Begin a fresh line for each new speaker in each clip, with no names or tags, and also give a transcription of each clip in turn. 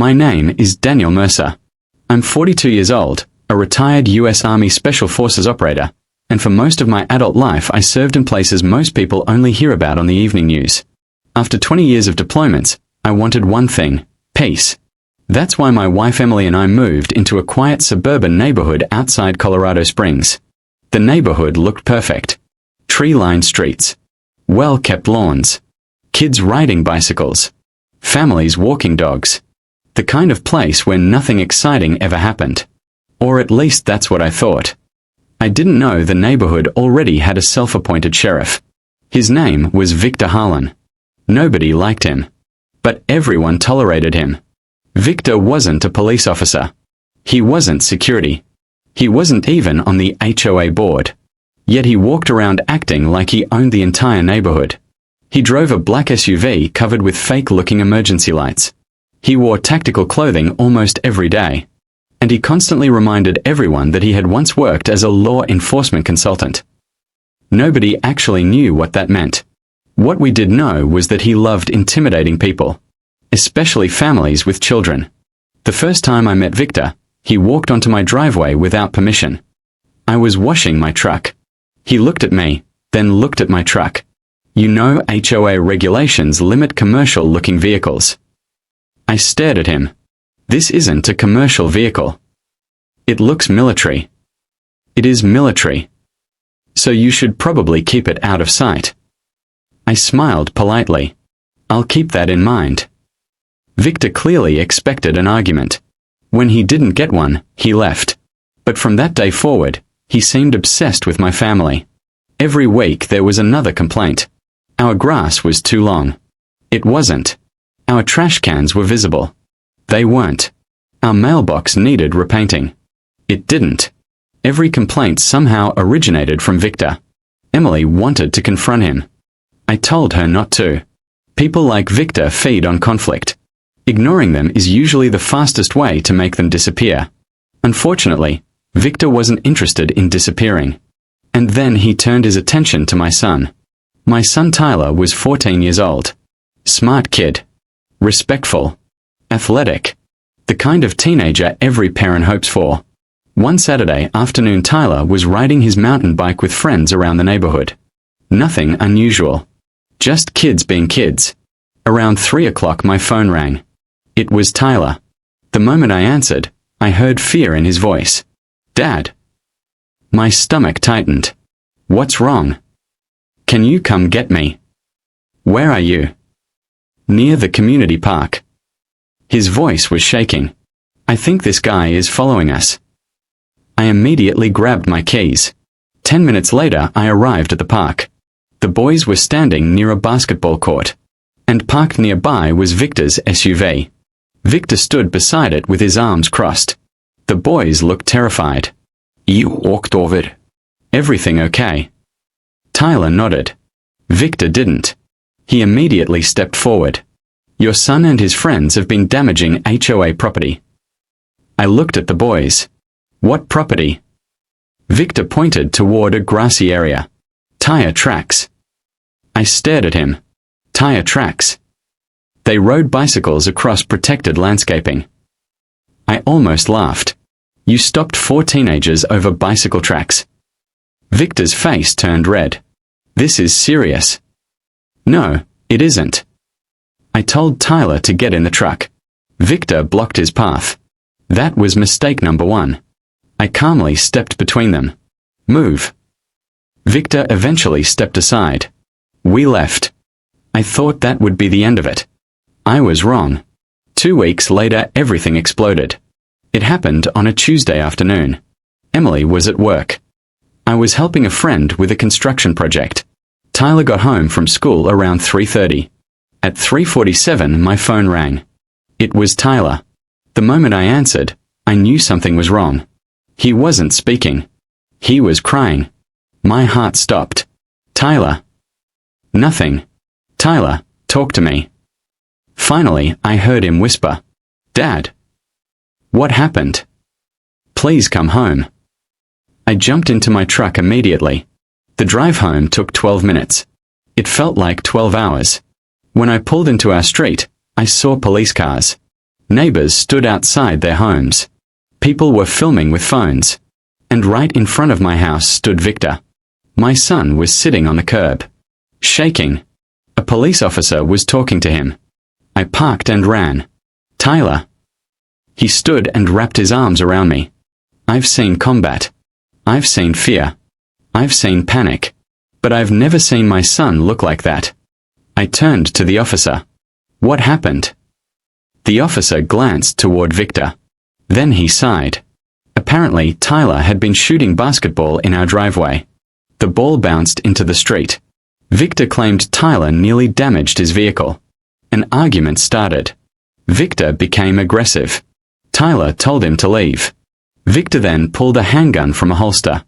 My name is Daniel Mercer. I'm 42 years old, a retired U.S. Army Special Forces operator, and for most of my adult life I served in places most people only hear about on the evening news. After 20 years of deployments, I wanted one thing: peace. That's why my wife Emily and I moved into a quiet suburban neighborhood outside Colorado Springs. The neighborhood looked perfect. Tree-lined streets, well-kept lawns, kids riding bicycles, families walking dogs. The kind of place where nothing exciting ever happened. Or at least that's what I thought. I didn't know the neighborhood already had a self-appointed sheriff. His name was Victor Harlan. Nobody liked him, but everyone tolerated him. Victor wasn't a police officer. He wasn't security. He wasn't even on the HOA board. Yet he walked around acting like he owned the entire neighborhood. He drove a black SUV covered with fake-looking emergency lights. He wore tactical clothing almost every day. And he constantly reminded everyone that he had once worked as a law enforcement consultant. Nobody actually knew what that meant. What we did know was that he loved intimidating people, especially families with children. The first time I met Victor, he walked onto my driveway without permission. I was washing my truck. He looked at me, then looked at my truck. You know, HOA regulations limit commercial-looking vehicles. I stared at him. This isn't a commercial vehicle. It looks military. It is military. So you should probably keep it out of sight. I smiled politely. I'll keep that in mind. Victor clearly expected an argument. When he didn't get one, he left. But from that day forward, he seemed obsessed with my family. Every week there was another complaint. Our grass was too long. It wasn't. Our trash cans were visible. They weren't. Our mailbox needed repainting. It didn't. Every complaint somehow originated from Victor. Emily wanted to confront him. I told her not to. People like Victor feed on conflict. Ignoring them is usually the fastest way to make them disappear. Unfortunately, Victor wasn't interested in disappearing. And then he turned his attention to my son. My son Tyler was 14 years old. Smart kid. Respectful. Athletic. The kind of teenager every parent hopes for. One Saturday afternoon Tyler was riding his mountain bike with friends around the neighborhood. Nothing unusual. Just kids being kids. Around 3 o'clock my phone rang. It was Tyler. The moment I answered, I heard fear in his voice. Dad. My stomach tightened. What's wrong? Can you come get me? Where are you? Near the community park. His voice was shaking. I think this guy is following us. I immediately grabbed my keys. 10 minutes later I arrived at the park. The boys were standing near a basketball court. And parked nearby was Victor's SUV. Victor stood beside it with his arms crossed. The boys looked terrified. You walked over. Everything okay? Tyler nodded. Victor didn't. He immediately stepped forward. Your son and his friends have been damaging HOA property. I looked at the boys. What property? Victor pointed toward a grassy area. Tire tracks. I stared at him. Tire tracks. They rode bicycles across protected landscaping. I almost laughed. You stopped 4 teenagers over bicycle tracks. Victor's face turned red. This is serious. No, it isn't. I told Tyler to get in the truck. Victor blocked his path. That was mistake number 1. I calmly stepped between them. Move. Victor eventually stepped aside. We left. I thought that would be the end of it. I was wrong. 2 weeks later everything exploded. It happened on a Tuesday afternoon. Emily was at work. I was helping a friend with a construction project. Tyler got home from school around 3:30. At 3:47 my phone rang. It was Tyler. The moment I answered, I knew something was wrong. He wasn't speaking. He was crying. My heart stopped. Tyler. Nothing. Tyler, talk to me. Finally, I heard him whisper. Dad. What happened? Please come home. I jumped into my truck immediately. The drive home took 12 minutes. It felt like 12 hours. When I pulled into our street, I saw police cars. Neighbors stood outside their homes. People were filming with phones. And right in front of my house stood Victor. My son was sitting on the curb, shaking. A police officer was talking to him. I parked and ran. "Tyler." He stood and wrapped his arms around me. "I've seen combat. I've seen fear. I've seen panic. But I've never seen my son look like that." I turned to the officer. "What happened?" The officer glanced toward Victor. Then he sighed. Apparently, Tyler had been shooting basketball in our driveway. The ball bounced into the street. Victor claimed Tyler nearly damaged his vehicle. An argument started. Victor became aggressive. Tyler told him to leave. Victor then pulled a handgun from a holster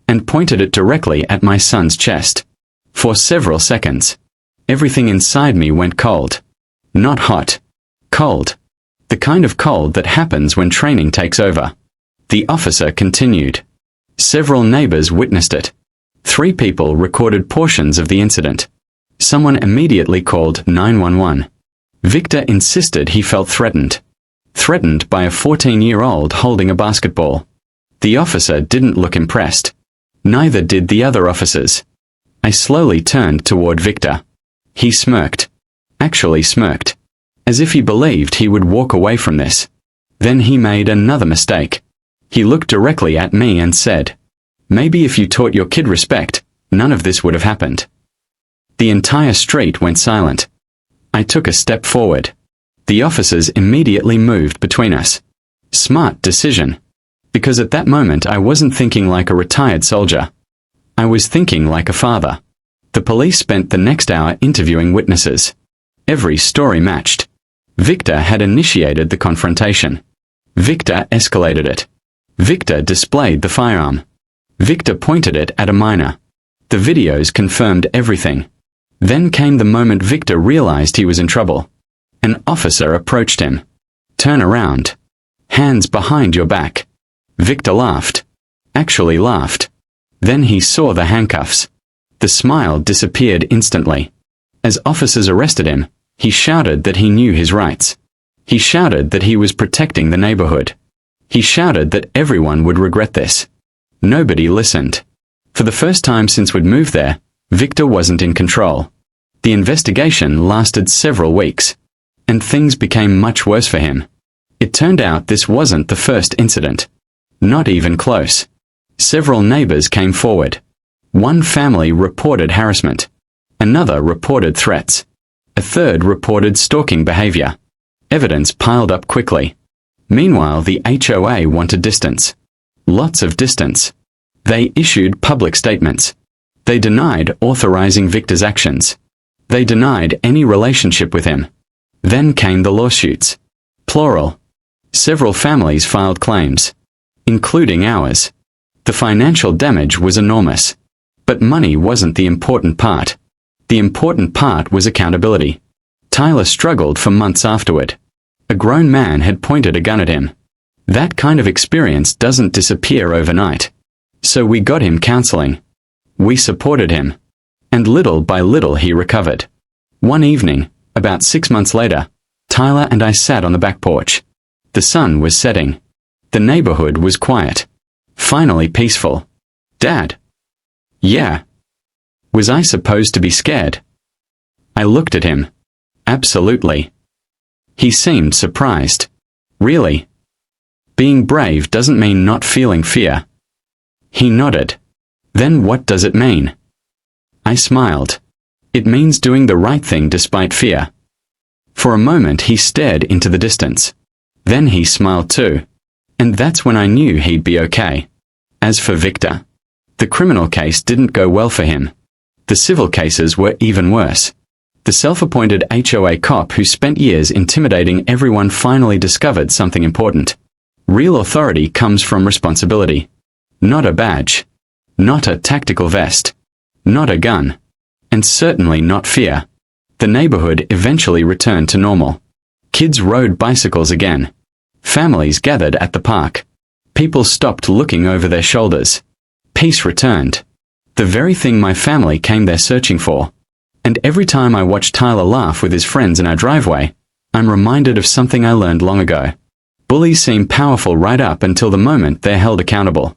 and pointed it directly at my son's chest. For several seconds, everything inside me went cold. Not hot. Cold. The kind of cold that happens when training takes over. The officer continued. Several neighbors witnessed it. 3 people recorded portions of the incident. Someone immediately called 911. Victor insisted he felt threatened. Threatened by a 14-year-old holding a basketball. The officer didn't look impressed. Neither did the other officers. I slowly turned toward Victor. He smirked. Actually smirked. As if he believed he would walk away from this. Then he made another mistake. He looked directly at me and said, "Maybe if you taught your kid respect, none of this would have happened." The entire street went silent. I took a step forward. The officers immediately moved between us. Smart decision. Because at that moment I wasn't thinking like a retired soldier. I was thinking like a father. The police spent the next hour interviewing witnesses. Every story matched. Victor had initiated the confrontation. Victor escalated it. Victor displayed the firearm. Victor pointed it at a minor. The videos confirmed everything. Then came the moment Victor realized he was in trouble. An officer approached him. "Turn around. Hands behind your back." Victor laughed. Actually laughed. Then he saw the handcuffs. The smile disappeared instantly. As officers arrested him, he shouted that he knew his rights. He shouted that he was protecting the neighborhood. He shouted that everyone would regret this. Nobody listened. For the first time since we'd moved there, Victor wasn't in control. The investigation lasted several weeks. And things became much worse for him. It turned out this wasn't the first incident. Not even close. Several neighbors came forward. One family reported harassment. Another reported threats. A third reported stalking behavior. Evidence piled up quickly. Meanwhile, the HOA wanted distance. Lots of distance. They issued public statements. They denied authorizing Victor's actions. They denied any relationship with him. Then came the lawsuits. Plural. Several families filed claims. Including ours. The financial damage was enormous. But money wasn't the important part. The important part was accountability. Tyler struggled for months afterward. A grown man had pointed a gun at him. That kind of experience doesn't disappear overnight. So we got him counseling. We supported him. And little by little he recovered. One evening, about 6 months later, Tyler and I sat on the back porch. The sun was setting. The neighborhood was quiet. Finally peaceful. "Dad." "Yeah." Was I supposed to be scared? I looked at him. Absolutely. He seemed surprised. "Really? Being brave doesn't mean not feeling fear." He nodded. "Then what does it mean?" I smiled. "It means doing the right thing despite fear." For a moment he stared into the distance. Then he smiled too. And that's when I knew he'd be okay. As for Victor, the criminal case didn't go well for him. The civil cases were even worse. The self-appointed HOA cop who spent years intimidating everyone finally discovered something important. Real authority comes from responsibility. Not a badge. Not a tactical vest. Not a gun. And certainly not fear. The neighborhood eventually returned to normal. Kids rode bicycles again. Families gathered at the park. People stopped looking over their shoulders. Peace returned. The very thing my family came there searching for. And every time I watched Tyler laugh with his friends in our driveway, I'm reminded of something I learned long ago. Bullies seem powerful right up until the moment they're held accountable.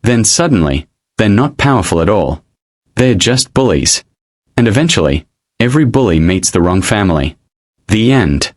Then suddenly, they're not powerful at all. They're just bullies. And eventually, every bully meets the wrong family. The end.